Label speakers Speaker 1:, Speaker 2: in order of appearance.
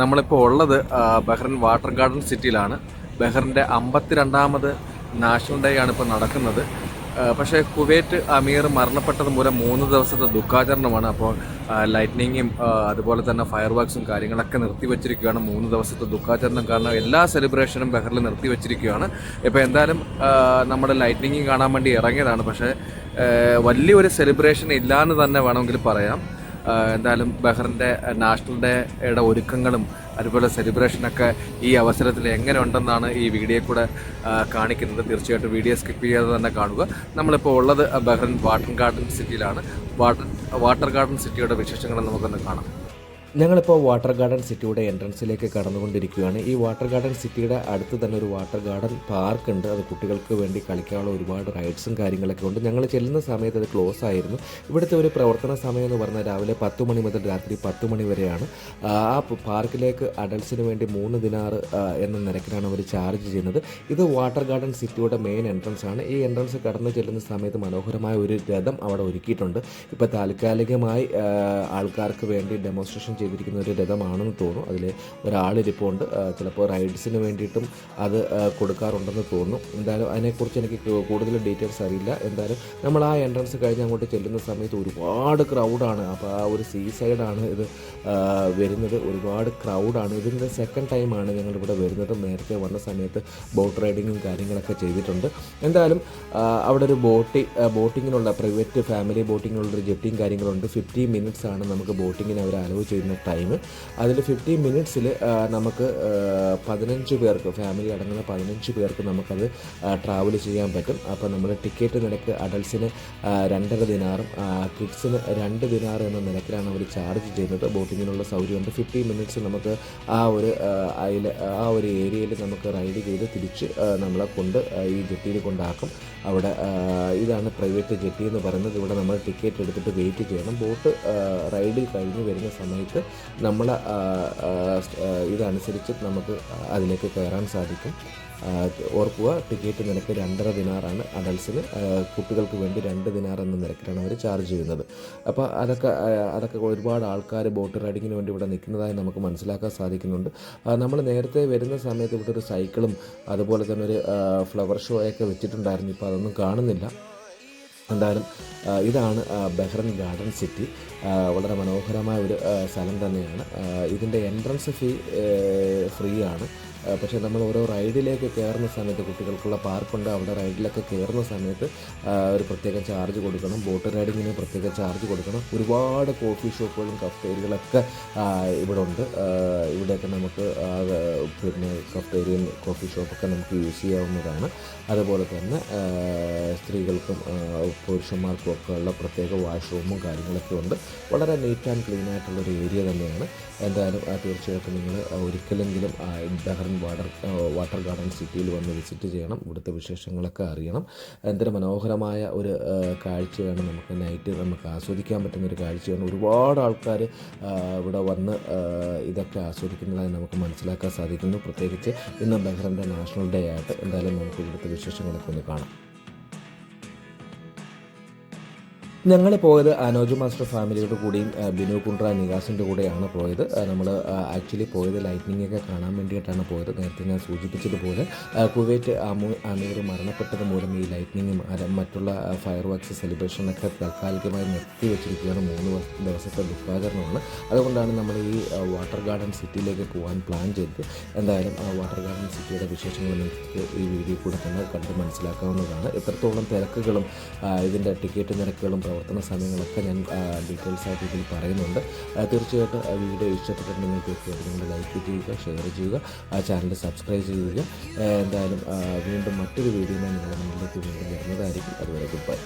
Speaker 1: നമ്മളിപ്പോൾ ഉള്ളത് Bahrain water garden സിറ്റിയിലാണ്. ബഹ്റിൻ്റെ 52ാമത് നാഷണൽ ഡേ ആണ് ഇപ്പോൾ നടക്കുന്നത്. പക്ഷേ കുവൈറ്റ് അമീർ മരണപ്പെട്ടത് മൂലം 3 ദിവസത്തെ ദുഃഖാചരണമാണ്. അപ്പോൾ ലൈറ്റ്നിങ്ങും അതുപോലെ തന്നെ ഫയർ വർക്ക്സും കാര്യങ്ങളൊക്കെ നിർത്തിവെച്ചിരിക്കുകയാണ്. 3 ദിവസത്തെ ദുഃഖാചരണം കാരണം എല്ലാ സെലിബ്രേഷനും ബഹ്റിൽ നിർത്തിവെച്ചിരിക്കുകയാണ്. ഇപ്പോൾ എന്തായാലും നമ്മുടെ ലൈറ്റ്നിങ് കാണാൻ വേണ്ടി ഇറങ്ങിയതാണ്. പക്ഷേ വലിയൊരു സെലിബ്രേഷൻ ഇല്ലയെന്ന് തന്നെ വേണമെങ്കിൽ പറയാം. എന്തായാലും ബഹ്റിൻ്റെ നാഷണൽ ഡേയുടെ ഒരുക്കങ്ങളും അതുപോലെ സെലിബ്രേഷനൊക്കെ ഈ അവസരത്തിൽ എങ്ങനെ ഉണ്ടെന്നാണ് ഈ വീഡിയോ കൂടെ കാണിക്കുന്നത്. തീർച്ചയായിട്ടും വീഡിയോ സ്കിപ്പ് ചെയ്യാതെ തന്നെ കാണുക. നമ്മളിപ്പോൾ ഉള്ളത് ബഹ്റിൻ വാട്ടർ ഗാർഡൻ സിറ്റിയിലാണ്. വാട്ടർ ഗാർഡൻ സിറ്റിയുടെ വിശേഷങ്ങൾ നമുക്കൊന്ന് കാണാം.
Speaker 2: ഞങ്ങളിപ്പോൾ വാട്ടർ ഗാർഡൻ സിറ്റിയുടെ എൻട്രൻസിലേക്ക് കടന്നുകൊണ്ടിരിക്കുകയാണ്. ഈ വാട്ടർ ഗാർഡൻ സിറ്റിയുടെ അടുത്ത് തന്നെ ഒരു വാട്ടർ ഗാർഡൻ പാർക്ക് ഉണ്ട്. അത് കുട്ടികൾക്ക് വേണ്ടി കളിക്കാനുള്ള ഒരുപാട് റൈഡ്സും കാര്യങ്ങളൊക്കെ ഉണ്ട്. ഞങ്ങൾ ചെല്ലുന്ന സമയത്ത് അത് ക്ലോസ് ആയിരുന്നു. ഇവിടുത്തെ ഒരു പ്രവർത്തന സമയം എന്ന് പറഞ്ഞാൽ രാവിലെ 10 മണി മുതൽ രാത്രി 10 മണി വരെയാണ്. ആ പാർക്കിലേക്ക് അഡൽട്സിന് വേണ്ടി 3 ദിനാർ എന്ന നിരക്കിലാണ് അവർ ചാർജ് ചെയ്യുന്നത്. ഇത് വാട്ടർ ഗാർഡൻ സിറ്റിയുടെ മെയിൻ എൻട്രൻസ് ആണ്. ഈ എൻട്രൻസ് കടന്നു ചെല്ലുന്ന സമയത്ത് മനോഹരമായ ഒരു രഥം അവിടെ ഒരുക്കിയിട്ടുണ്ട്. ഇപ്പോൾ താൽക്കാലികമായി ആൾക്കാർക്ക് വേണ്ടി ഡെമോൺസ്ട്രേഷൻ ചെയ്തിരിക്കുന്ന ഒരു രഥമാണെന്ന് തോന്നുന്നു. അതിൽ ഒരാളിരിപ്പുണ്ട്. ചിലപ്പോൾ റൈഡ്സിന് വേണ്ടിയിട്ടും അത് കൊടുക്കാറുണ്ടെന്ന് തോന്നുന്നു. എന്തായാലും അതിനെക്കുറിച്ച് എനിക്ക് കൂടുതൽ ഡീറ്റെയിൽസ് അറിയില്ല. എന്തായാലും നമ്മൾ ആ എൻട്രൻസ് കഴിഞ്ഞ് അങ്ങോട്ട് ചെല്ലുന്ന സമയത്ത് ഒരുപാട് ക്രൗഡാണ്. അപ്പോൾ ആ ഒരു സീ സൈഡാണ് ഇത് വരുന്നത്. ഒരുപാട് ക്രൗഡാണ്. ഇതിൻ്റെ സെക്കൻഡ് ടൈമാണ് ഞങ്ങളിവിടെ വരുന്നത്. നേരത്തെ വന്ന സമയത്ത് ബോട്ട് റൈഡിങ്ങും കാര്യങ്ങളൊക്കെ ചെയ്തിട്ടുണ്ട്. എന്തായാലും അവിടെ ഒരു ബോട്ടിങ്ങിനുള്ള പ്രൈവറ്റ് ഫാമിലി ബോട്ടിങ്ങിനുള്ളൊരു ജെട്ടിയും കാര്യങ്ങളുണ്ട്. 50 മിനിറ്റ്സ് ആണ് നമുക്ക് ബോട്ടിങ്ങിന് അവർ അലവ് ചെയ്യുന്ന ടൈം. അതിൽ 50 മിനിറ്റ്സിൽ നമുക്ക് 15 പേർക്ക്, ഫാമിലി അടങ്ങുന്ന 15 പേർക്ക് നമുക്കത് ട്രാവൽ ചെയ്യാൻ പറ്റും. അപ്പോൾ നമ്മൾ ടിക്കറ്റ് നിരക്ക് അഡൽസിന് 2.5 ദിനാറും കിഡ്സിന് 2 ദിനാർ എന്ന നിരക്കിലാണ് അവർ ചാർജ് ചെയ്യുന്നത്. ബോട്ടിങ്ങിനുള്ള സൗകര്യമുണ്ട്. 50 മിനിറ്റ്സ് നമുക്ക് ആ ഒരു ഏരിയയിൽ നമുക്ക് റൈഡ് ചെയ്ത് തിരിച്ച് നമ്മളെ കൊണ്ട് ഈ ജെട്ടിയിൽ കൊണ്ടാക്കും. അവിടെ ഇതാണ് പ്രൈവറ്റ് ജെട്ടി എന്ന് പറയുന്നത്. ഇവിടെ നമ്മൾ ടിക്കറ്റ് എടുത്തിട്ട് വെയിറ്റ് ചെയ്യണം. ബോട്ട് റൈഡ് കഴിഞ്ഞ് വരുന്ന സമയത്ത് നമ്മൾ ഇതനുസരിച്ച് നമുക്ക് അതിലേക്ക് കയറാൻ സാധിക്കും. ഓർക്കുക, ടിക്കറ്റ് നിരക്ക് 2.5 ദിനാറാണ്. അഡൽസിന്, കുട്ടികൾക്ക് വേണ്ടി 2 ദിനാർ എന്ന നിരക്കിലാണ് അവർ ചാർജ് ചെയ്യുന്നത്. അപ്പോൾ അതൊക്കെ ഒരുപാട് ആൾക്കാർ ബോട്ട് റൈഡിങ്ങിന് വേണ്ടി ഇവിടെ നിൽക്കുന്നതായി നമുക്ക് മനസ്സിലാക്കാൻ സാധിക്കുന്നുണ്ട്. നമ്മൾ നേരത്തെ വരുന്ന സമയത്ത് ഇവിടെ ഒരു സൈക്കിളും അതുപോലെ തന്നെ ഒരു ഫ്ലവർ ഷോ ഒക്കെ വെച്ചിട്ടുണ്ടായിരുന്നു. ഇപ്പോൾ അതൊന്നും കാണുന്നില്ല. എന്തായാലും ഇതാണ് ബഹ്റിൻ ഗാർഡൻ സിറ്റി. വളരെ മനോഹരമായ ഒരു സ്ഥലം തന്നെയാണ്. ഇതിൻ്റെ എൻട്രൻസ് ഫീ ഫ്രീ ആണ്. പക്ഷേ നമ്മൾ ഓരോ റൈഡിലേക്ക് കയറുന്ന സമയത്ത്, കുട്ടികൾക്കുള്ള പാർക്കുണ്ട്, അവിടെ റൈഡിലൊക്കെ കയറുന്ന സമയത്ത് ഒരു പ്രത്യേക ചാർജ് കൊടുക്കണം. ബോട്ട് റൈഡിങ്ങിന് പ്രത്യേക ചാർജ് കൊടുക്കണം. ഒരുപാട് കോഫി ഷോപ്പുകളും കഫ്റ്റേരിയകളൊക്കെ ഇവിടെ ഉണ്ട്. ഇവിടെയൊക്കെ നമുക്ക് പിന്നെ കഫ്റ്റേരിയൻ കോഫി ഷോപ്പൊക്കെ നമുക്ക് യൂസ് ചെയ്യാവുന്നതാണ്. അതുപോലെ തന്നെ സ്ത്രീകൾക്കും പുരുഷന്മാർക്കും ഒക്കെ ഉള്ള പ്രത്യേക വാഷ്റൂമും കാര്യങ്ങളൊക്കെ ഉണ്ട്. വളരെ നീറ്റ് ആൻഡ് ക്ലീൻ ആയിട്ടുള്ളൊരു ഏരിയ തന്നെയാണ്. എന്തായാലും തീർച്ചയായിട്ടും നിങ്ങൾ ഒരിക്കലെങ്കിലും ബഹ്റിൻ വാട്ടർ ഗാർഡൻ സിറ്റിയിൽ വന്ന് വിസിറ്റ് ചെയ്യണം. ഇവിടുത്തെ വിശേഷങ്ങളൊക്കെ അറിയണം. എന്തൊരു മനോഹരമായ ഒരു കാഴ്ചയാണ്. നമുക്ക് നൈറ്റ് നമുക്ക് ആസ്വദിക്കാൻ പറ്റുന്ന ഒരു കാഴ്ചയാണ്. ഒരുപാട് ആൾക്കാർ ഇവിടെ വന്ന് ഇതൊക്കെ ആസ്വദിക്കുന്നതായി നമുക്ക് മനസ്സിലാക്കാൻ സാധിക്കുന്നു. പ്രത്യേകിച്ച് ഇന്ന് ബഹ്റിൻ്റെ നാഷണൽ ഡേ ആയിട്ട്. എന്തായാലും നമുക്ക് ഇവിടുത്തെ വിശേഷങ്ങളൊക്കെ ഒന്ന് കാണാം. ഞങ്ങൾ പോയത് അനോജ് മാസ്റ്റർ ഫാമിലിയുടെ കൂടെയും ബിനു കുണ്ട്ര നികാസിൻ്റെ കൂടെയാണ് പോയത്. നമ്മൾ ആക്ച്വലി പോയത് ലൈറ്റ്നിങ് ഒക്കെ കാണാൻ വേണ്ടിയിട്ടാണ് പോയത്. നേരത്തെ ഞാൻ സൂചിപ്പിച്ചതുപോലെ കുവൈറ്റ് അമീർ മരണപ്പെട്ടത് മൂലം ഈ ലൈറ്റ്നിങ്ങും മറ്റുള്ള ഫയർ വർക്ക്സ് സെലിബ്രേഷനൊക്കെ താൽക്കാലികമായി നിർത്തി വെച്ചിരിക്കുകയാണ്. 3 ദിവസത്തെ ദുഃഖാചരണമാണ്. അതുകൊണ്ടാണ് നമ്മൾ ഈ വാട്ടർ ഗാർഡൻ സിറ്റിയിലേക്ക് പോകാൻ പ്ലാൻ ചെയ്തത്. എന്തായാലും വാട്ടർ ഗാർഡൻ സിറ്റിയുടെ വിശേഷങ്ങൾ നിങ്ങൾക്ക് ഈ വീഡിയോ കൂടെ തന്നെ കണ്ട് മനസ്സിലാക്കാവുന്നതാണ്. എത്രത്തോളം തിരക്കുകളും ഇതിൻ്റെ ടിക്കറ്റ് നിരക്കുകളും പ്രവർത്തന സമയങ്ങളൊക്കെ ഞാൻ ഡീറ്റെയിൽസ് ആയിട്ട് ഇതിൽ പറയുന്നുണ്ട്. തീർച്ചയായിട്ടും വീഡിയോ ഇഷ്ടപ്പെട്ടിട്ടുണ്ടെങ്കിൽ തീർച്ചയായിട്ടും നിങ്ങൾ ലൈക്ക് ചെയ്യുക, ഷെയർ ചെയ്യുക, ചാനൽ സബ്സ്ക്രൈബ് ചെയ്യുക. എന്തായാലും വീണ്ടും മറ്റൊരു വീഡിയോയുമായി നിങ്ങളുടെ മുന്നിലേക്ക് വീണ്ടും വരുന്നതായിരിക്കും. അതുവരെ ഗുഡ് ബൈ.